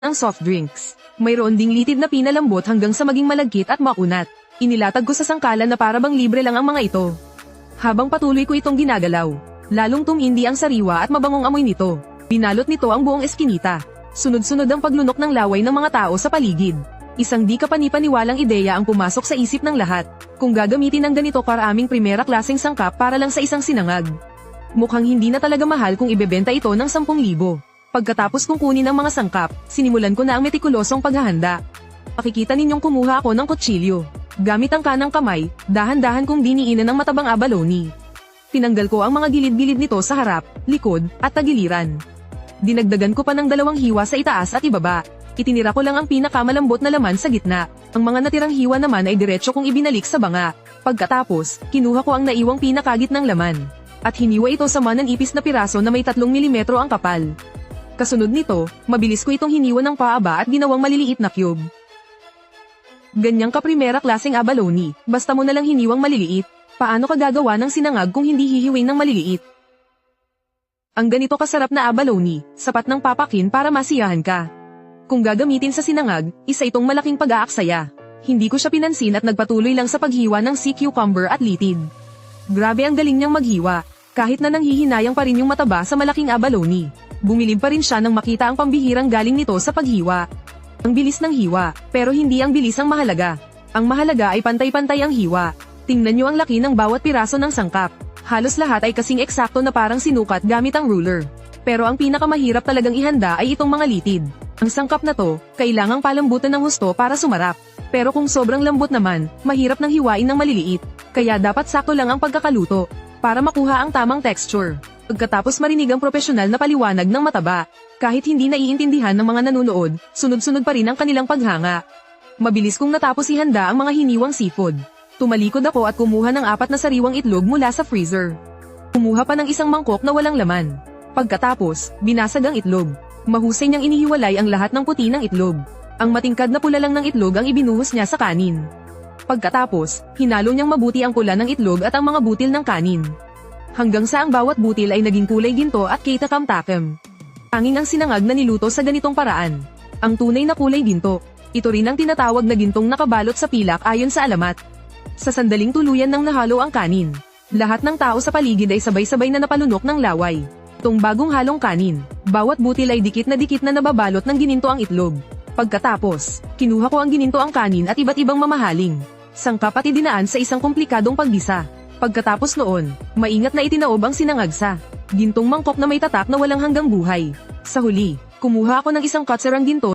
ng soft drinks. Mayroon ding litid na pinalambot hanggang sa maging malagkit at makunat. Inilatag ko sa sangkalan na para bang libre lang ang mga ito. Habang patuloy ko itong ginagalaw, lalong tumindi ang sariwa at mabangong amoy nito. Binalot nito ang buong eskinita. Sunod-sunod ang paglunok ng laway ng mga tao sa paligid. Isang di kapanipaniwalang ideya ang pumasok sa isip ng lahat. Kung gagamitin ng ganito karaming primera klaseng sangkap para lang sa isang sinangag. Mukhang hindi na talaga mahal kung ibebenta ito ng 10,000. Pagkatapos kong kunin ang mga sangkap, sinimulan ko na ang metikulosong paghahanda. Makikita ninyong kumuha ako ng kutsilyo. Gamit ang kanang kamay, dahan-dahan kong diniinan ng matabang abalone. Tinanggal ko ang mga gilid-gilid nito sa harap, likod, at tagiliran. Dinagdagan ko pa ng 2 hiwa sa itaas at ibaba. Itinira ko lang ang pinakamalambot na laman sa gitna. Ang mga natirang hiwa naman ay diretso kong ibinalik sa banga. Pagkatapos, kinuha ko ang naiwang pinakagitnang laman. At hiniwa ito sa mananipis na piraso na may 3 mm ang kapal. Kasunod nito, mabilis ko itong hiniwa ng paaba at ginawang maliliit na cube. Ganyang kaprimera klaseng abalone, basta mo nalang hiniwang maliliit. Paano ka gagawa ng sinangag kung hindi hihiwin ng maliliit? Ang ganito kasarap na abalone, sapat ng papakin para masiyahan ka. Kung gagamitin sa sinangag, isa itong malaking pag-aaksaya. Hindi ko siya pinansin at nagpatuloy lang sa paghiwa ng sea cucumber at litid. Grabe ang galing niyang maghiwa, kahit na nanghihinayang pa rin yung mataba sa malaking abalone. Bumilib pa rin siya nang makita ang pambihirang galing nito sa paghiwa. Ang bilis ng hiwa, pero hindi ang bilis ang mahalaga. Ang mahalaga ay pantay-pantay ang hiwa. Tingnan niyo ang laki ng bawat piraso ng sangkap. Halos lahat ay kasing eksakto na parang sinukat gamit ang ruler. Pero ang pinakamahirap talagang ihanda ay itong mga litid. Ang sangkap na to, kailangang palambutan ng husto para sumarap. Pero kung sobrang lambot naman, mahirap nang hiwain ng maliliit. Kaya dapat sakto lang ang pagkakaluto, para makuha ang tamang texture. Pagkatapos marinig ang propesyonal na paliwanag ng mataba, kahit hindi naiintindihan ng mga nanonood, sunod-sunod pa rin ang kanilang paghanga. Mabilis kong natapos ihanda ang mga hiniwang seafood. Tumalikod ako at kumuha ng 4 na sariwang itlog mula sa freezer. Kumuha pa ng isang mangkok na walang laman. Pagkatapos, binasag ang itlog. Mahusay niyang inihiwalay ang lahat ng puti ng itlog. Ang matingkad na pula lang ng itlog ang ibinuhos niya sa kanin. Pagkatapos, hinalo niyang mabuti ang pula ng itlog at ang mga butil ng kanin. Hanggang sa ang bawat butil ay naging kulay ginto at kaitakam-takam. Tanging ang sinangag na niluto sa ganitong paraan. Ang tunay na kulay ginto. Ito rin ang tinatawag na gintong nakabalot sa pilak ayon sa alamat. Sa sandaling tuluyan nang nahalo ang kanin, lahat ng tao sa paligid ay sabay-sabay na napalunok ng laway. Itong bagong halong kanin, bawat butil ay dikit na nababalot ng gininto ang itlog. Pagkatapos, kinuha ko ang gininto ang kanin at iba't ibang mamahaling sangkap at idinaan sa isang komplikadong paggisa. Pagkatapos noon, maingat na itinaob ang sinangag sa gintong mangkok na may tatak na walang hanggang buhay. Sa huli, kumuha ako ng isang kutserang ginto